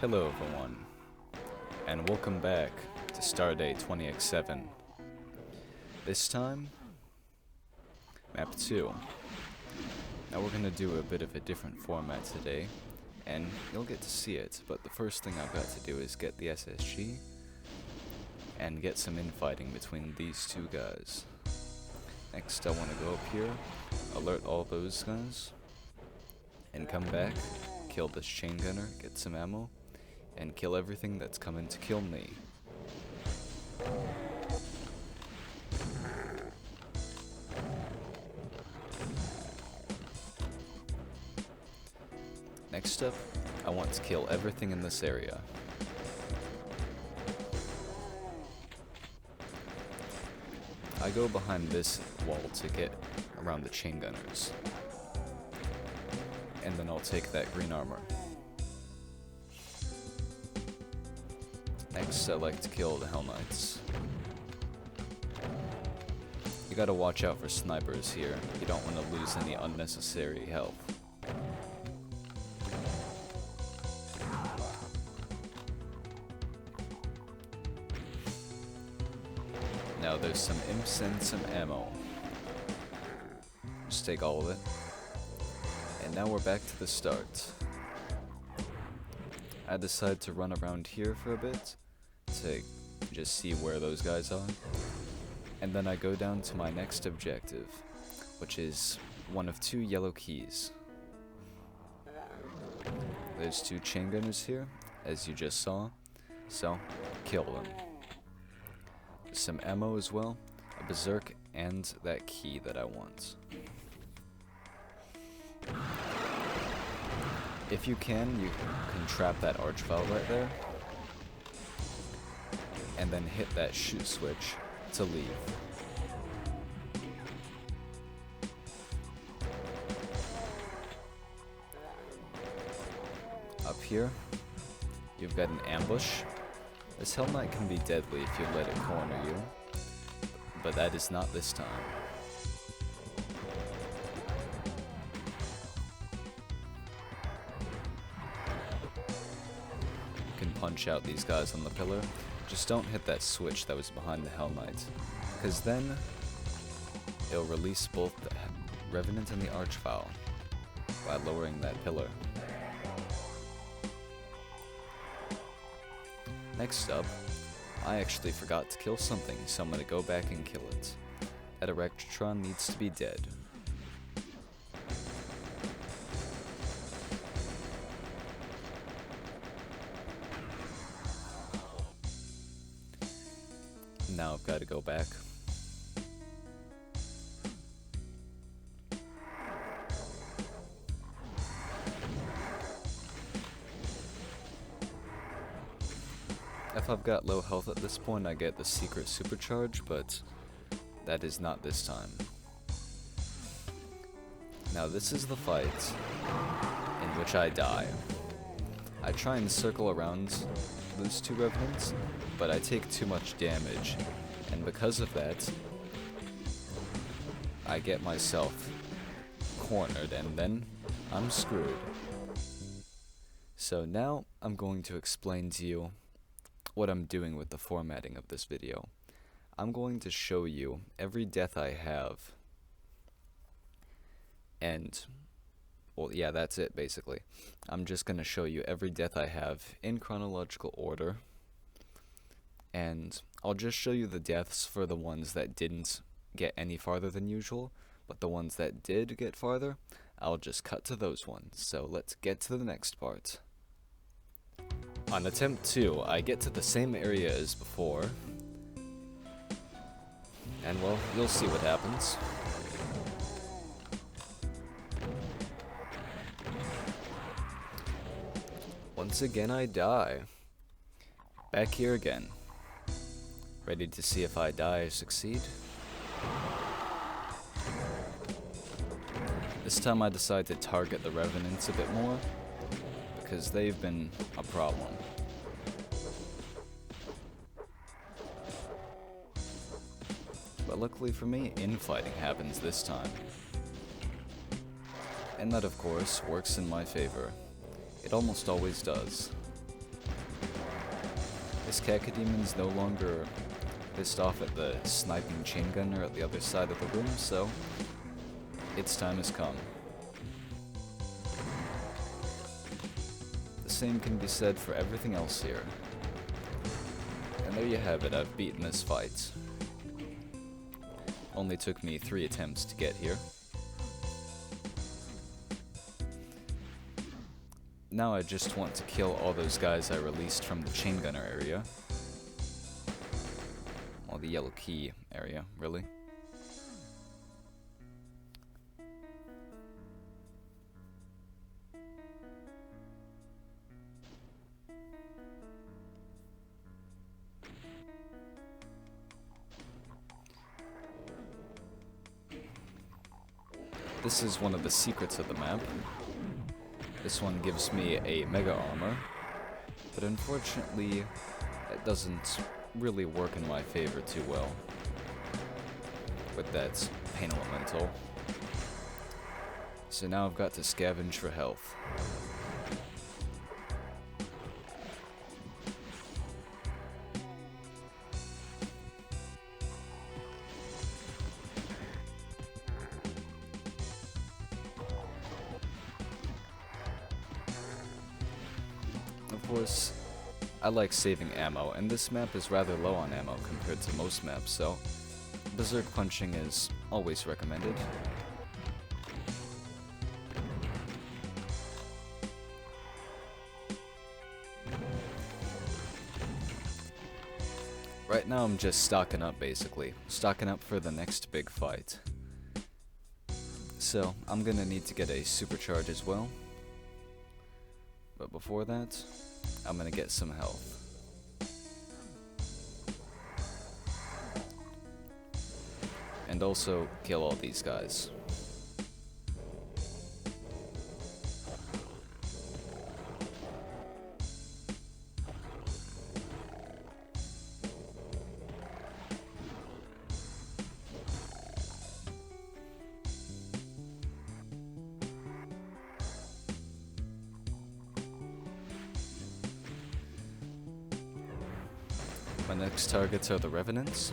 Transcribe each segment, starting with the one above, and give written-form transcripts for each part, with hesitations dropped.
Hello everyone, and welcome back to Stardate 20x7. This time, MAP02. Now we're gonna do a bit of a different format today, and you'll get to see it, but the first thing I've got to do is get the SSG, and get some infighting between these two guys. Next I want to go up here, alert all those guys, and come back, kill this chain gunner, get some ammo, and kill everything that's coming to kill me. Next up, I want to kill everything in this area. I go behind this wall to get around the chain gunners, and then I'll take that green armor. Next, I like to kill the Hell Knights. You gotta watch out for snipers here. You don't want to lose any unnecessary health. Now there's some imps and some ammo. Just take all of it. And now we're back to the start. I decide to run around here for a bit to just see where those guys are. And then I go down to my next objective, which is one of two yellow keys. There's two chain gunners here, as you just saw, so kill them. There's some ammo as well, a berserk, and that key that I want. If you can trap that arch valve right there, and then hit that shoot switch to leave. Up here, you've got an ambush. This Hell Knight can be deadly if you let it corner you, but that is not this time. Punch out these guys on the pillar. Just don't hit that switch that was behind the Hell Knight, because then it'll release both the Revenant and the Archvile by lowering that pillar. Next up, I actually forgot to kill something, so I'm gonna go back and kill it. That Erectron needs to be dead. Now I've got to go back. If I've got low health at this point, I get the secret supercharge, but that is not this time. Now this is the fight in which I die. I try and circle around those two revenants, but I take too much damage, and because of that, I get myself cornered, and then I'm screwed. So now I'm going to explain to you what I'm doing with the formatting of this video. I'm going to show you every death I have, and well, yeah, that's it basically. I'm just going to show you every death I have in chronological order, and I'll just show you the deaths for the ones that didn't get any farther than usual, but the ones that did get farther, I'll just cut to those ones. So let's get to the next part. On attempt 2, I get to the same area as before, and well, you'll see what happens. Once again I die. Back here again. Ready to see if I die or succeed? This time I decide to target the Revenants a bit more, because they've been a problem. But luckily for me, infighting happens this time. And that of course works in my favor. It almost always does. This Cacademon's no longer pissed off at the sniping chain gunner at the other side of the room, so its time has come. The same can be said for everything else here. And there you have it, I've beaten this fight. Only took me 3 attempts to get here. Now I just want to kill all those guys I released from the chain gunner area. Well, the yellow key area, really. This is one of the secrets of the map. This one gives me a mega armor, but unfortunately it doesn't really work in my favor too well with that pain elemental. So now I've got to scavenge for health. Of course, I like saving ammo, and this map is rather low on ammo compared to most maps, so berserk punching is always recommended. Right now I'm just stocking up basically, stocking up for the next big fight. So I'm gonna need to get a supercharge as well. But before that, I'm gonna get some health. And also kill all these guys. My next targets are the Revenants.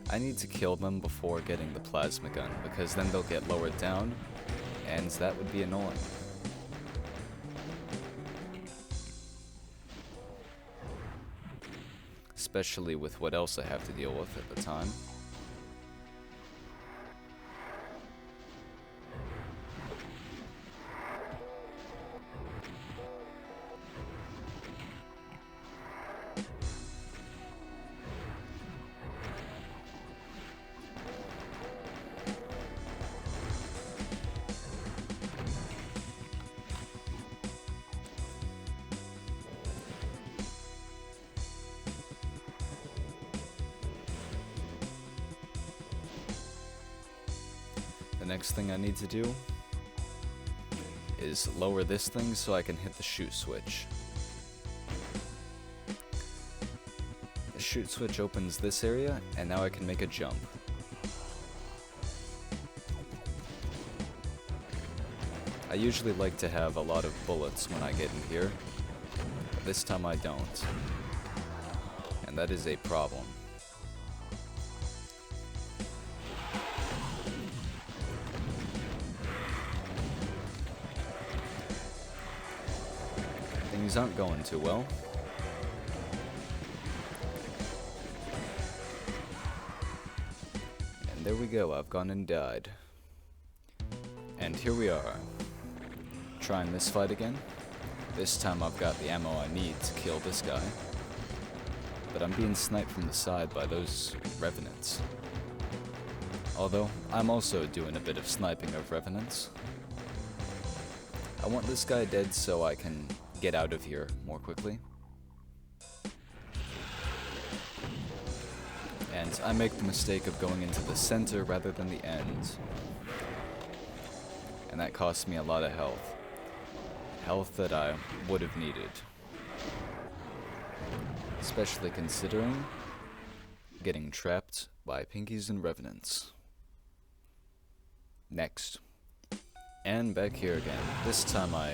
I need to kill them before getting the plasma gun, because then they'll get lowered down, and that would be annoying. Especially with what else I have to deal with at the time. The next thing I need to do is lower this thing so I can hit the shoot switch. The shoot switch opens this area, and now I can make a jump. I usually like to have a lot of bullets when I get in here, but this time I don't, and that is a problem. Things aren't going too well. And there we go, I've gone and died. And here we are, trying this fight again. This time I've got the ammo I need to kill this guy. But I'm being sniped from the side by those Revenants. Although, I'm also doing a bit of sniping of Revenants. I want this guy dead so I can get out of here more quickly. And I make the mistake of going into the center rather than the end. And that costs me a lot of health. Health that I would have needed. Especially considering getting trapped by Pinkies and Revenants. Next. And back here again. This time I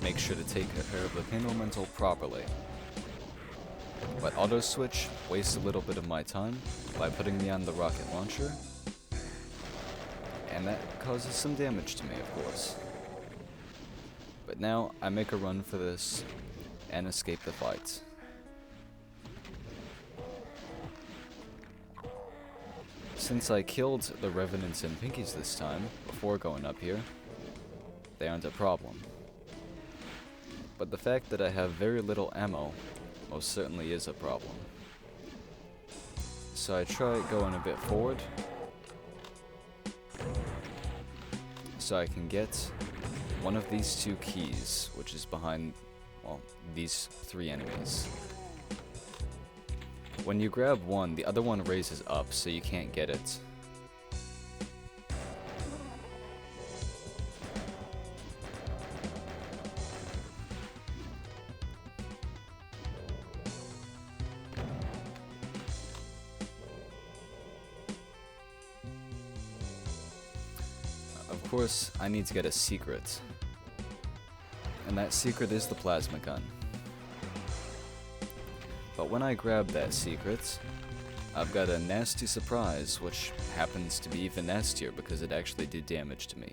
make sure to take care of the pain elemental properly. But auto switch wastes a little bit of my time by putting me on the rocket launcher, and that causes some damage to me, of course. But now I make a run for this and escape the fight. Since I killed the Revenants and Pinkies this time, before going up here, they aren't a problem. But the fact that I have very little ammo most certainly is a problem. So I try going a bit forward, so I can get one of these two keys, which is behind, well, these three enemies. When you grab one, the other one raises up, so you can't get it. Of course, I need to get a secret. And that secret is the plasma gun. But when I grab that secret, I've got a nasty surprise, which happens to be even nastier because it actually did damage to me.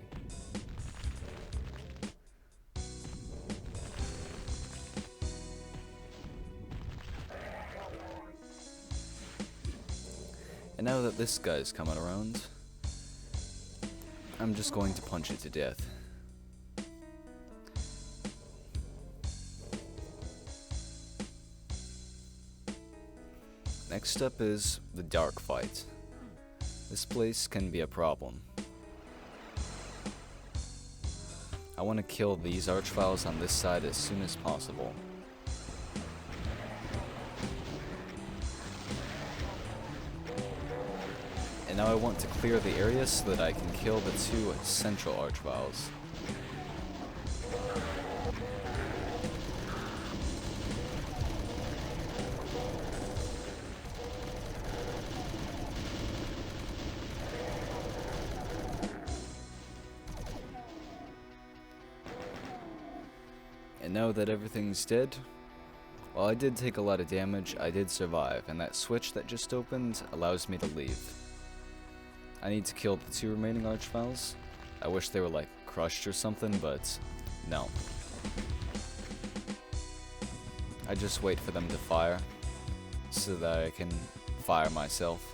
And now that this guy's coming around, I'm just going to punch it to death. Next up is the dark fight. This place can be a problem. I want to kill these archviles on this side as soon as possible. And now I want to clear the area so that I can kill the two central archviles. And now that everything's dead, while I did take a lot of damage, I did survive, and that switch that just opened allows me to leave. I need to kill the two remaining archviles. I wish they were like crushed or something, but no. I just wait for them to fire so that I can fire myself.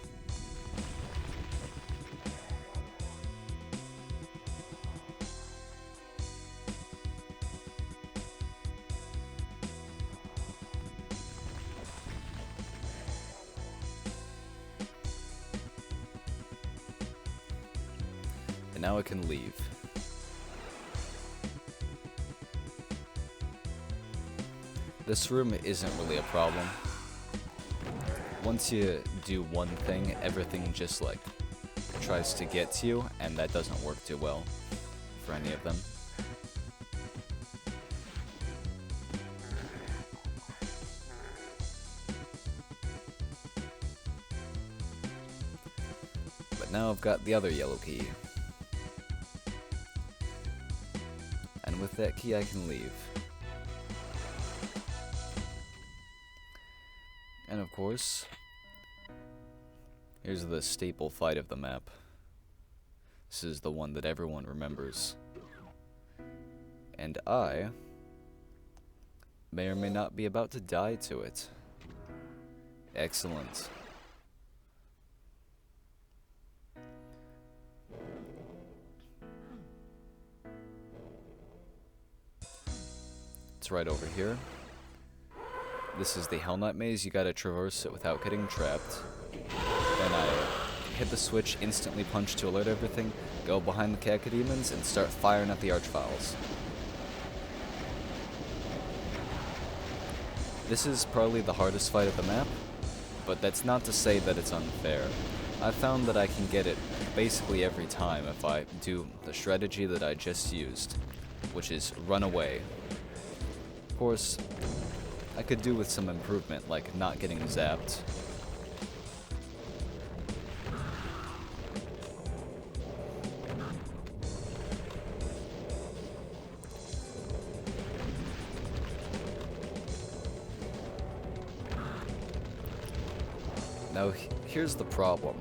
And now I can leave. This room isn't really a problem. Once you do one thing, everything just like tries to get to you, and that doesn't work too well for any of them. But now I've got the other yellow key. And with that key I can leave. And of course, here's the staple fight of the map. This is the one that everyone remembers. And I may or may not be about to die to it. Excellent. It's right over here. This is the Hell Knight maze. You gotta traverse it without getting trapped. Then I hit the switch, instantly punch to alert everything, go behind the Cacodemons, and start firing at the archviles. This is probably the hardest fight of the map, but that's not to say that it's unfair. I've found that I can get it basically every time if I do the strategy that I just used, which is run away. Of course, I could do with some improvement, like not getting zapped. Now here's the problem.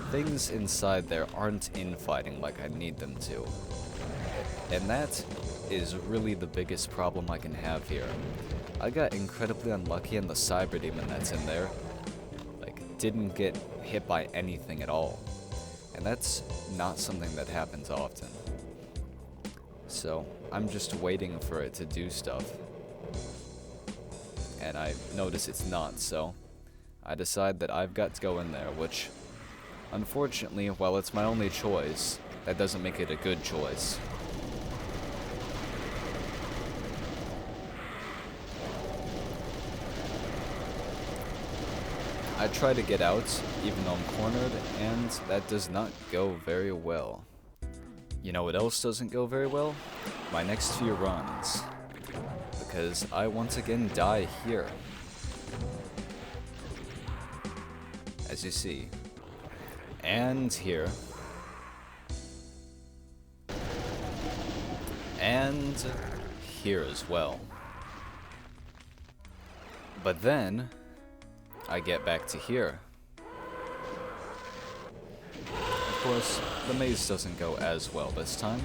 Things inside there aren't infighting like I need them to. And that is really the biggest problem I can have here. I got incredibly unlucky and the cyber demon that's in there, like, didn't get hit by anything at all. And that's not something that happens often. So, I'm just waiting for it to do stuff. And I notice it's not, so I decide that I've got to go in there, which, unfortunately, while it's my only choice, that doesn't make it a good choice. I try to get out, even though I'm cornered, and that does not go very well. You know what else doesn't go very well? My next few runs. Because I once again die here. As you see. And here. And here as well. But then I get back to here. Of course, the maze doesn't go as well this time,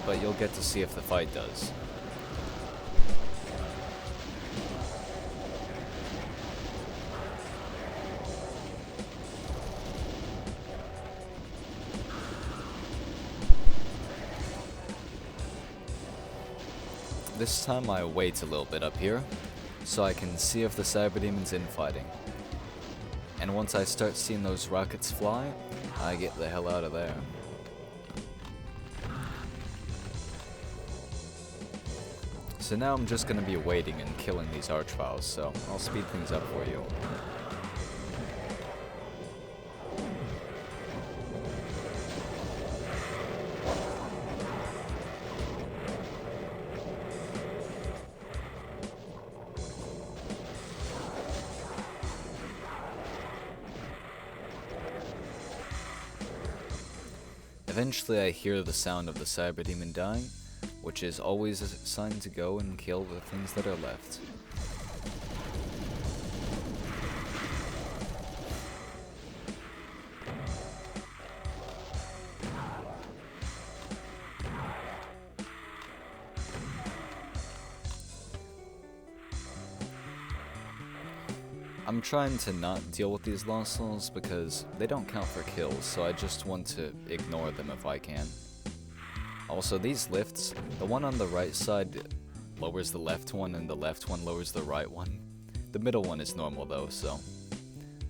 but you'll get to see if the fight does. This time I wait a little bit up here, so I can see if the cyber demon's infighting. And once I start seeing those rockets fly, I get the hell out of there. So now I'm just gonna be waiting and killing these archviles, so I'll speed things up for you. Eventually I hear the sound of the cyber demon dying, which is always a sign to go and kill the things that are left. I'm trying to not deal with these lost souls because they don't count for kills, so I just want to ignore them if I can. Also, these lifts, the one on the right side lowers the left one and the left one lowers the right one. The middle one is normal though, so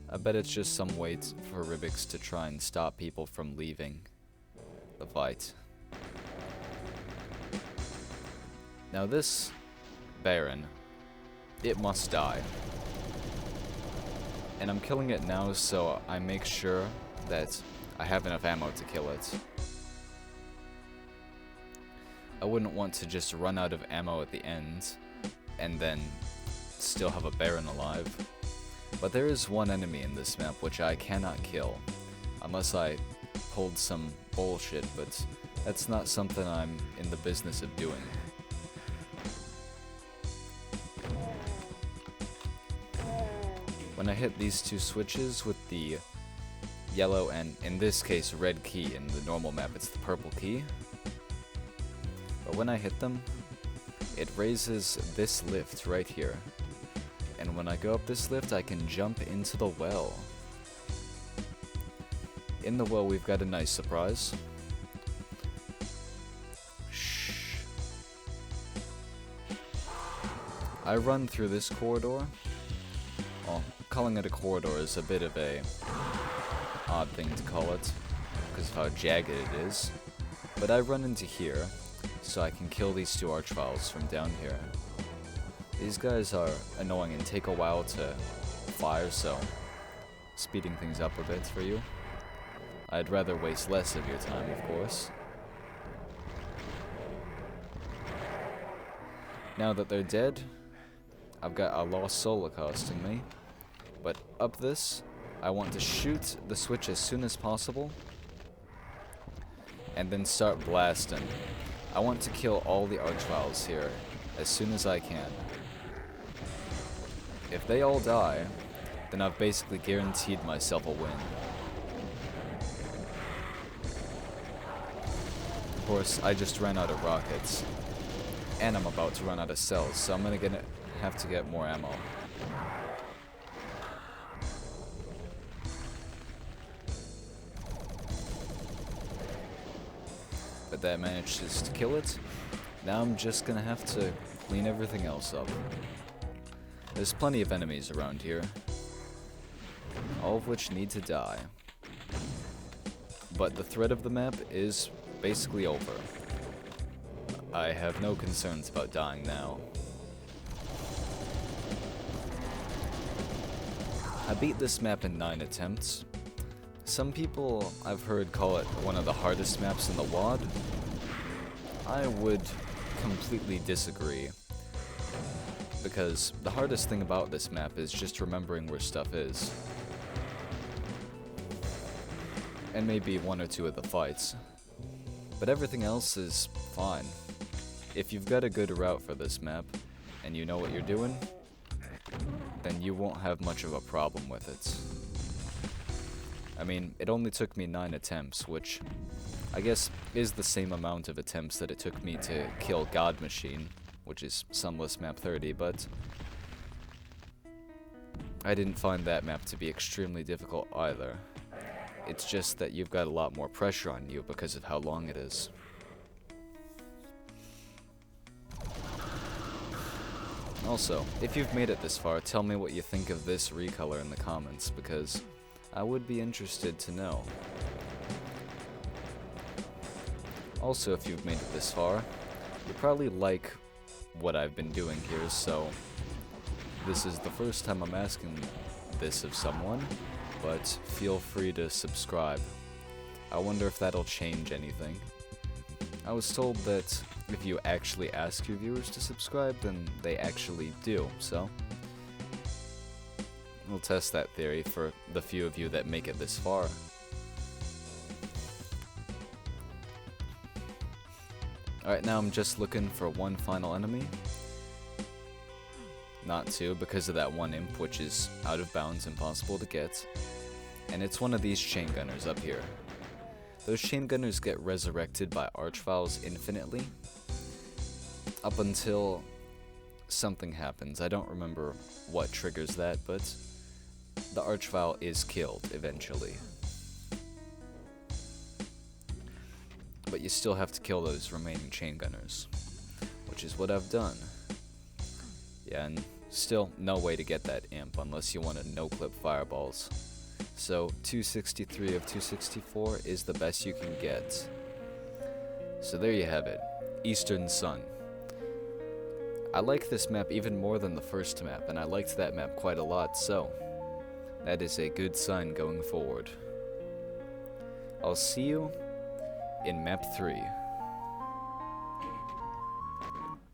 I bet it's just some way for Rubik's to try and stop people from leaving the fight. Now this Baron, it must die. And I'm killing it now so I make sure that I have enough ammo to kill it. I wouldn't want to just run out of ammo at the end and then still have a Baron alive. But there is one enemy in this map which I cannot kill unless I pulled some bullshit, but that's not something I'm in the business of doing. When I hit these two switches with the yellow and, in this case, red key, in the normal map it's the purple key, but when I hit them, it raises this lift right here. And when I go up this lift, I can jump into the well. In the well, we've got a nice surprise. Shh. I run through this corridor. Well, calling it a corridor is a bit of a odd thing to call it, because of how jagged it is. But I run into here, so I can kill these two archviles from down here. These guys are annoying and take a while to fire, so speeding things up a bit for you. I'd rather waste less of your time, of course. Now that they're dead, I've got a lost soul accosting me. But up this, I want to shoot the switch as soon as possible, and then start blasting. I want to kill all the archviles here as soon as I can. If they all die, then I've basically guaranteed myself a win. Of course, I just ran out of rockets, and I'm about to run out of cells, so I'm gonna have to get more ammo. But that manages to kill it. Now I'm just gonna have to clean everything else up. There's plenty of enemies around here, all of which need to die. But the threat of the map is basically over. I have no concerns about dying now. I beat this map in 9 attempts. Some people I've heard call it one of the hardest maps in the WoD. I would completely disagree, because the hardest thing about this map is just remembering where stuff is. And maybe one or two of the fights. But everything else is fine. If you've got a good route for this map, and you know what you're doing, then you won't have much of a problem with it. I mean, it only took me 9 attempts, which I guess is the same amount of attempts that it took me to kill God Machine, which is Sunless Map 30, but I didn't find that map to be extremely difficult either. It's just that you've got a lot more pressure on you because of how long it is. Also, if you've made it this far, tell me what you think of this recolor in the comments, because I would be interested to know. Also, if you've made it this far, you probably like what I've been doing here, so this is the first time I'm asking this of someone, but feel free to subscribe. I wonder if that'll change anything. I was told that if you actually ask your viewers to subscribe, then they actually do, so we'll test that theory for the few of you that make it this far. Alright, now I'm just looking for one final enemy. Not two, because of that one imp, which is out of bounds, impossible to get. And it's one of these chain gunners up here. Those chain gunners get resurrected by archviles infinitely, up until something happens. I don't remember what triggers that, but the archvile is killed eventually. But you still have to kill those remaining chain gunners, which is what I've done. Yeah, and still no way to get that imp unless you want to no-clip fireballs. So 263 of 264 is the best you can get. So there you have it, Eastern Sun. I like this map even more than the first map, and I liked that map quite a lot, so that is a good sign going forward. I'll see you in Map 3.